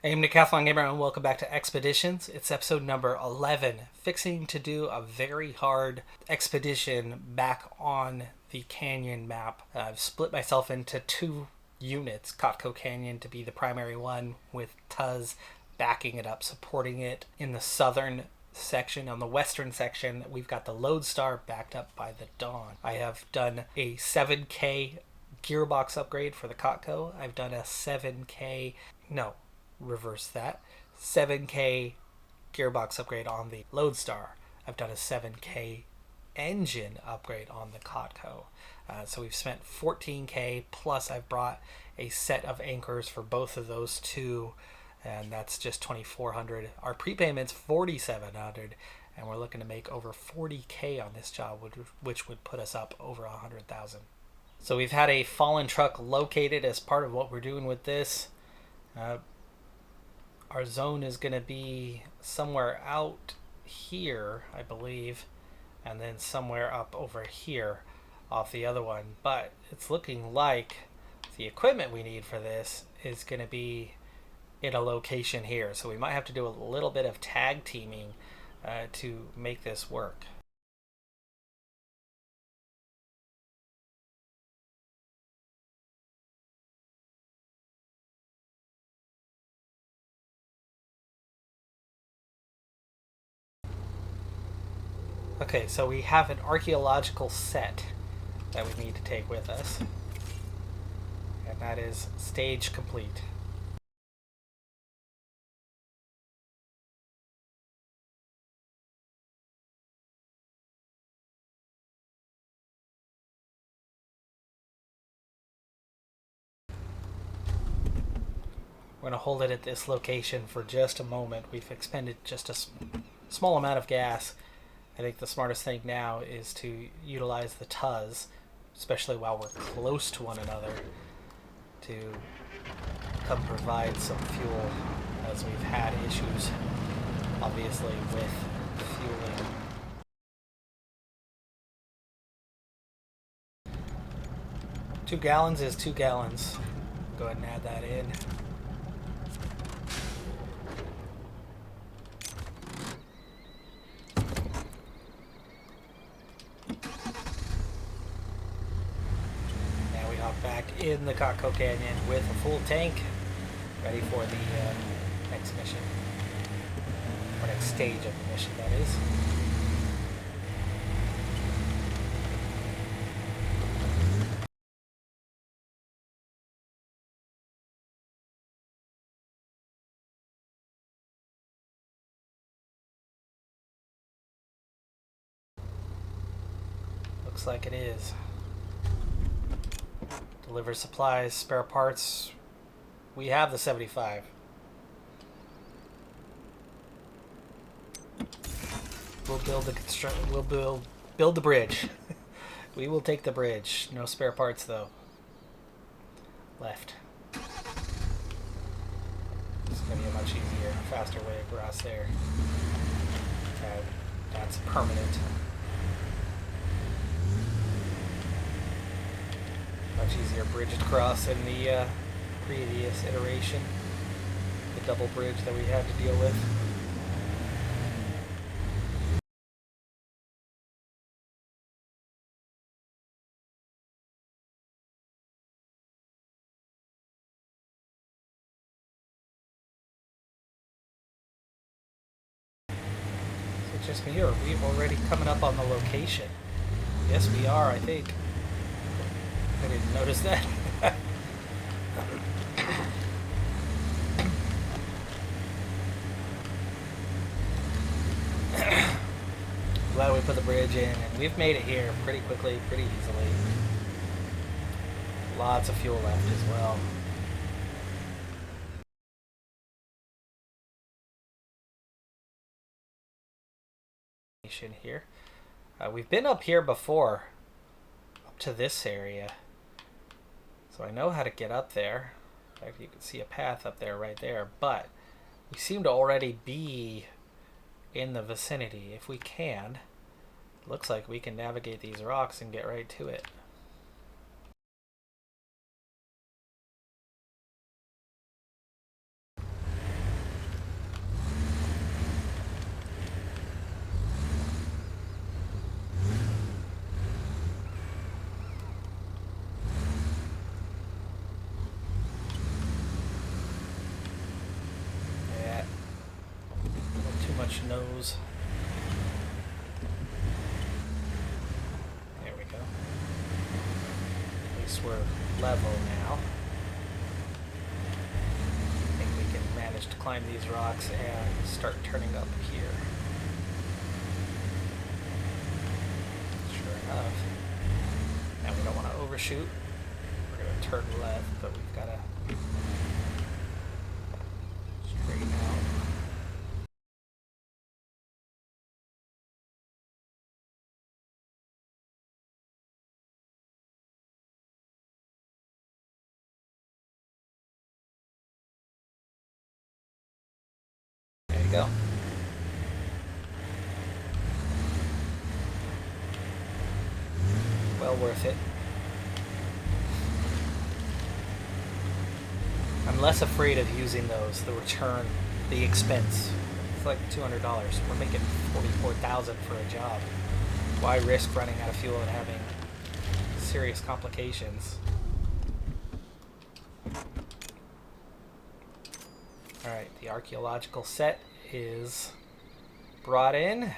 Hey, I'm Decathlon Gamer and welcome back to Expeditions. It's episode number 11, fixing to do a very hard expedition back on the canyon map. I've split myself into two units, Cotco Canyon to be the primary one with Tuz backing it up, supporting it in the southern section. On the western section, we've got the Lodestar backed up by the Dawn. I have done a 7K gearbox upgrade for the Cotco. I've done a 7K, no, reverse that, 7K gearbox upgrade on the Lodestar. I've done a 7K engine upgrade on the Cotco. So we've spent 14K, plus I've brought a set of anchors for both of those two, and that's just 2,400. Our prepayment's 4,700, and we're looking to make over 40K on this job, which would put us up over 100,000. So we've had a fallen truck located as part of what we're doing with this. Our zone is going to be somewhere out here, I believe, and then somewhere up over here off the other one. But it's looking like the equipment we need for this is going to be in a location here. So we might have to do a little bit of tag teaming to make this work. Okay, so we have an archaeological set that we need to take with us, and that is stage complete. We're going to hold it at this location for just a moment. We've expended just a small amount of gas. I think the smartest thing now is to utilize the Tuz, especially while we're close to one another, to come provide some fuel, as we've had issues, obviously, with fueling. Two gallons is 2 gallons. Go ahead and add that in. Back in the Cotco Canyon with a full tank, ready for the next mission, or next stage of the mission, that is. Looks like it is. Deliver supplies, spare parts. We have the 75. We'll build the build the bridge. We will take the bridge. No spare parts though. Left. It's gonna be a much easier, faster way across there. That's permanent. Much easier bridge to cross in the previous iteration. The double bridge that we had to deal with. So it's just me, or are we already coming up on the location? Yes, we are, I think. I didn't notice that. Glad we put the bridge in, and we've made it here pretty quickly, pretty easily. Lots of fuel left as well. Here. We've been up here before, up to this area. So I know how to get up there. In fact, you can see a path up there right there, but we seem to already be in the vicinity. If we can, looks like we can navigate these rocks and get right to it. nose. There we go. At least we're level now. I think we can manage to climb these rocks and start turning up here. Sure enough. Now we don't want to overshoot. We're going to turn left, but we've got to straighten out. There you go. Well worth it. I'm less afraid of using those, the return, the expense. It's like $200. We're making $44,000 for a job. Why risk running out of fuel and having serious complications? Alright, the archaeological set is brought in.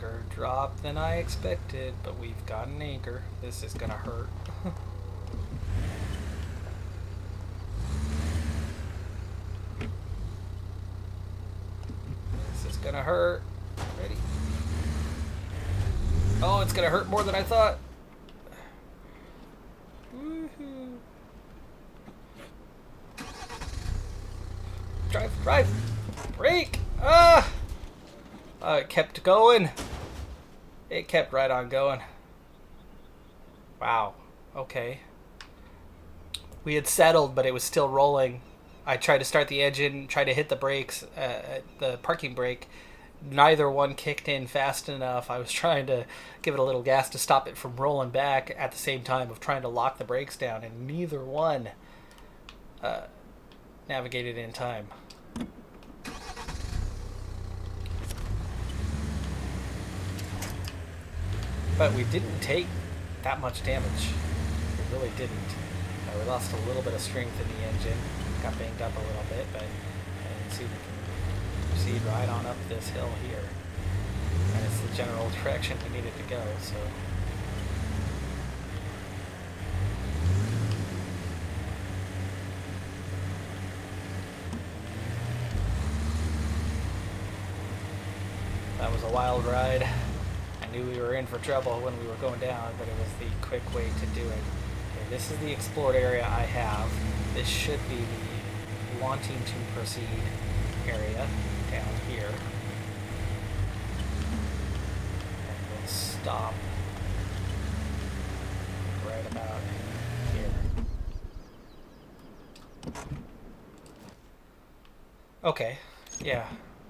Bigger drop than I expected, but we've got an anchor. This is gonna hurt. This is gonna hurt. Ready? Oh, it's gonna hurt more than I thought. Woohoo. Drive, drive! Brake! Ah! Oh, it kept going. It kept right on going. Wow. Okay. We had settled, but it was still rolling. I tried to start the engine, tried to hit the brakes, the parking brake. Neither one kicked in fast enough. I was trying to give it a little gas to stop it from rolling back at the same time of trying to lock the brakes down, and neither one navigated in time. But we didn't take that much damage. We really didn't. We lost a little bit of strength in the engine. Got banged up a little bit, but you can see we can proceed right on up this hill here. And it's the general direction we needed to go, so. That was a wild ride. I knew we were in for trouble when we were going down, but it was the quick way to do it. Okay, this is the explored area I have. This should be the wanting to proceed area down here. And we'll stop right about here. Okay, yeah,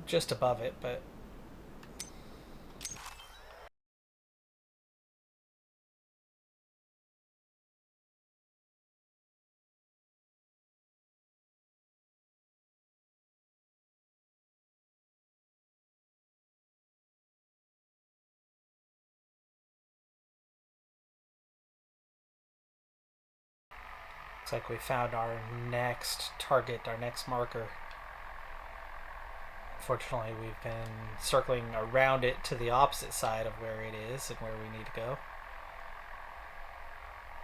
just above it, but looks like we found our next target, our next marker. Fortunately, we've been circling around it to the opposite side of where it is and where we need to go.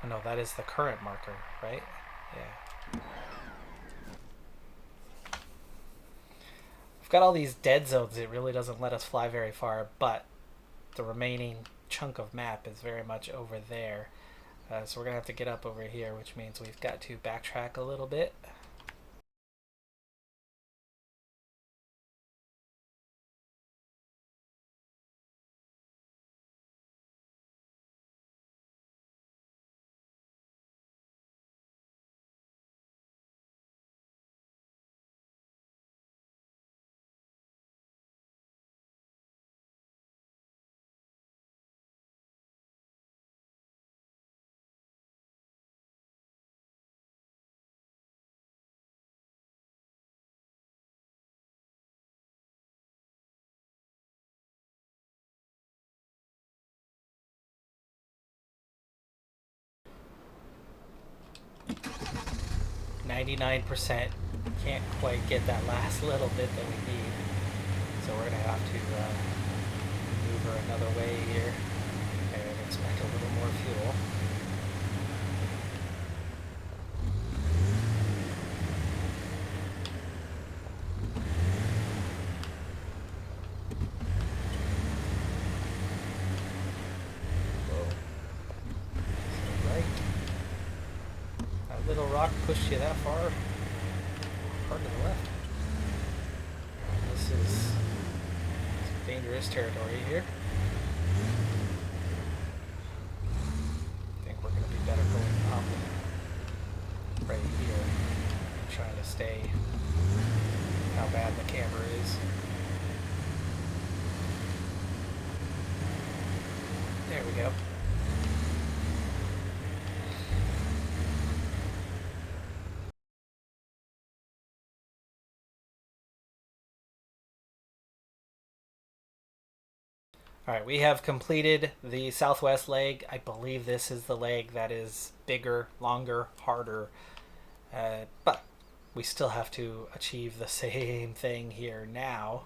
Oh, no, that is the current marker, right? Yeah. We've got all these dead zones. It really doesn't let us fly very far, but the remaining chunk of map is very much over there. So we're going to have to get up over here, which means we've got to backtrack a little bit. 99% can't quite get that last little bit that we need. So we're going to have to maneuver another way here and expect a little more fuel. Little rock pushed you that far to the left. This is some dangerous territory here. I think we're going to be better going up right here. I'm trying to stay how bad the camber is. There we go. Alright, we have completed the southwest leg. I believe this is the leg that is bigger, longer, harder. But we still have to achieve the same thing here now.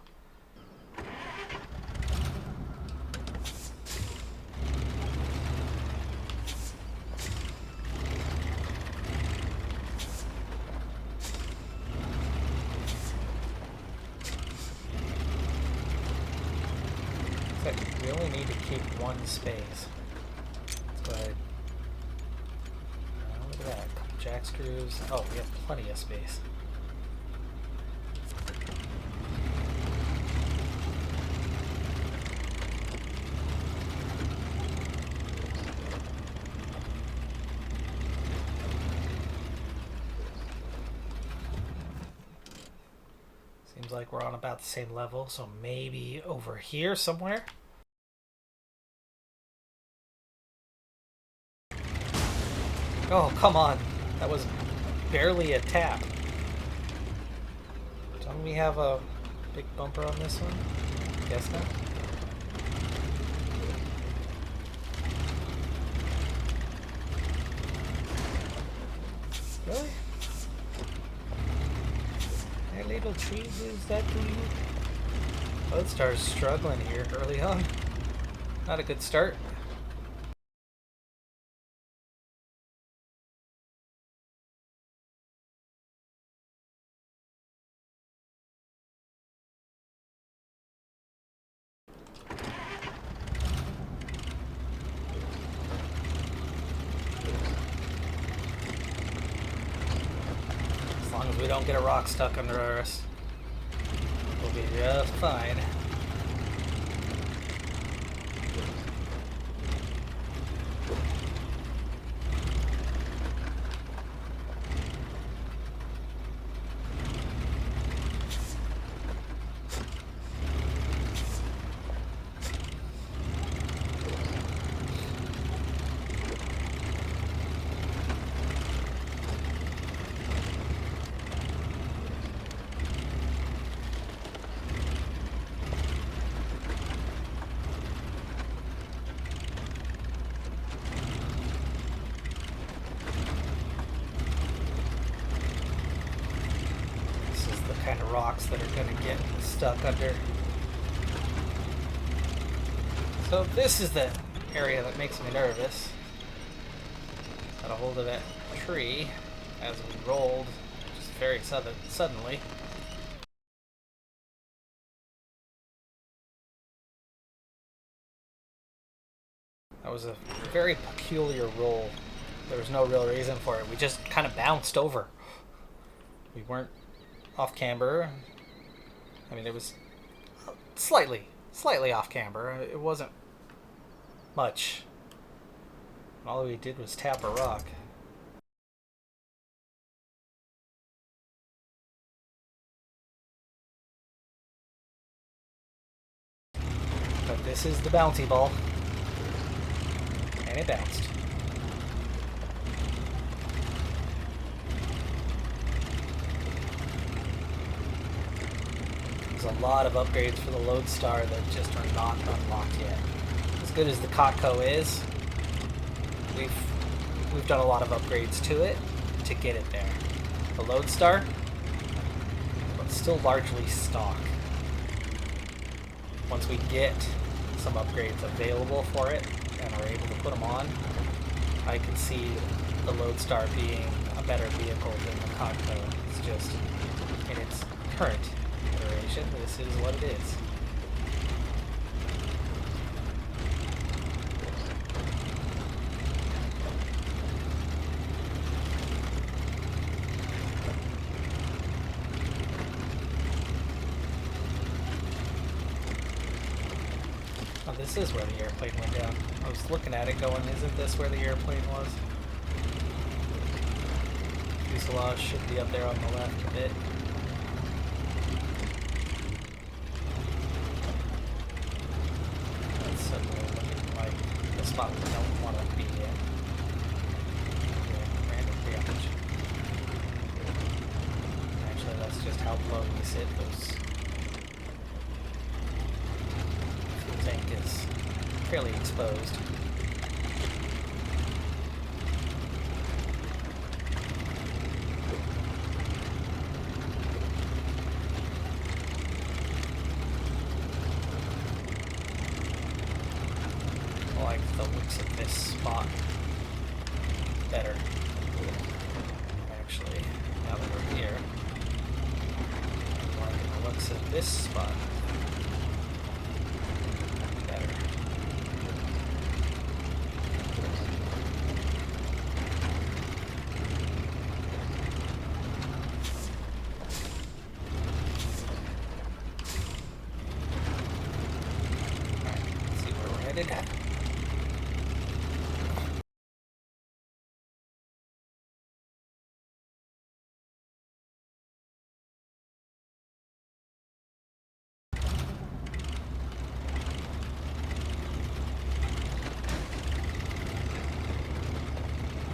We only need to keep one space. Let's go ahead. Look at that. A couple jack screws. Oh, we have plenty of space. Seems like we're on about the same level, so maybe over here somewhere. Oh, come on. That was barely a tap. Don't we have a big bumper on this one? Guess not. Really? Hey, little tree, is that to you? Lodestar's struggling here early on. Not a good start. As long as we don't get a rock stuck under us, we'll be just fine. Kind of rocks that are going to get stuck under. So this is the area that makes me nervous. Got a hold of that tree as we rolled just very suddenly. That was a very peculiar roll. There was no real reason for it. We just kind of bounced over. We weren't off camber. I mean, it was slightly off camber. It wasn't much. All we did was tap a rock. But this is the bouncy ball. And it bounced. There's a lot of upgrades for the Lodestar that just are not unlocked yet. As good as the Cotco is, we've done a lot of upgrades to it to get it there. the Lodestar, but still largely stock. Once we get some upgrades available for it and are able to put them on, I can see the Lodestar being a better vehicle than the Cogno. It's just, in its current iteration, this is what it is. Oh, this is where the airplane went down. I was looking at it going, isn't this where the airplane was? Fuselage should be up there on the left a bit. That's suddenly looking like the spot we don't want to be in. Yeah, random damage. Actually, that's just how low we sit. Those fuel tank is fairly exposed. I like the looks of this spot better. Actually, now that we're here, I like the looks of this spot better. Alright, let's see where we're headed at.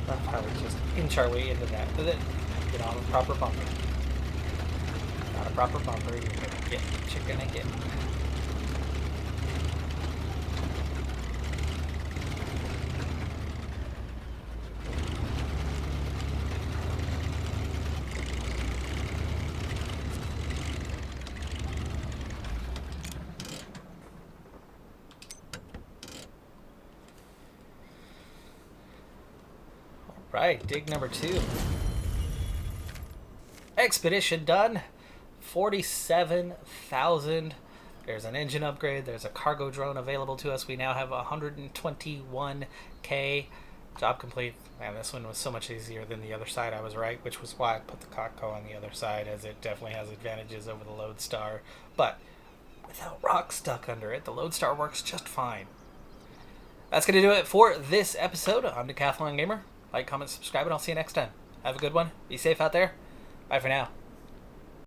Love how we just inch our way into that. But then get on a proper bumper. Not a proper bumper, you're gonna get what you're gonna get. Right, dig number 2. Expedition done. 47,000. There's an engine upgrade. There's a cargo drone available to us. We now have 121k. Job complete. Man, this one was so much easier than the other side. I was right, which was why I put the Cotco on the other side, as it definitely has advantages over the Lodestar. But without rocks stuck under it, the Lodestar works just fine. That's going to do it for this episode. I'm Decathlon Gamer. Like, comment, subscribe, and I'll see you next time. Have a good one. Be safe out there. Bye for now.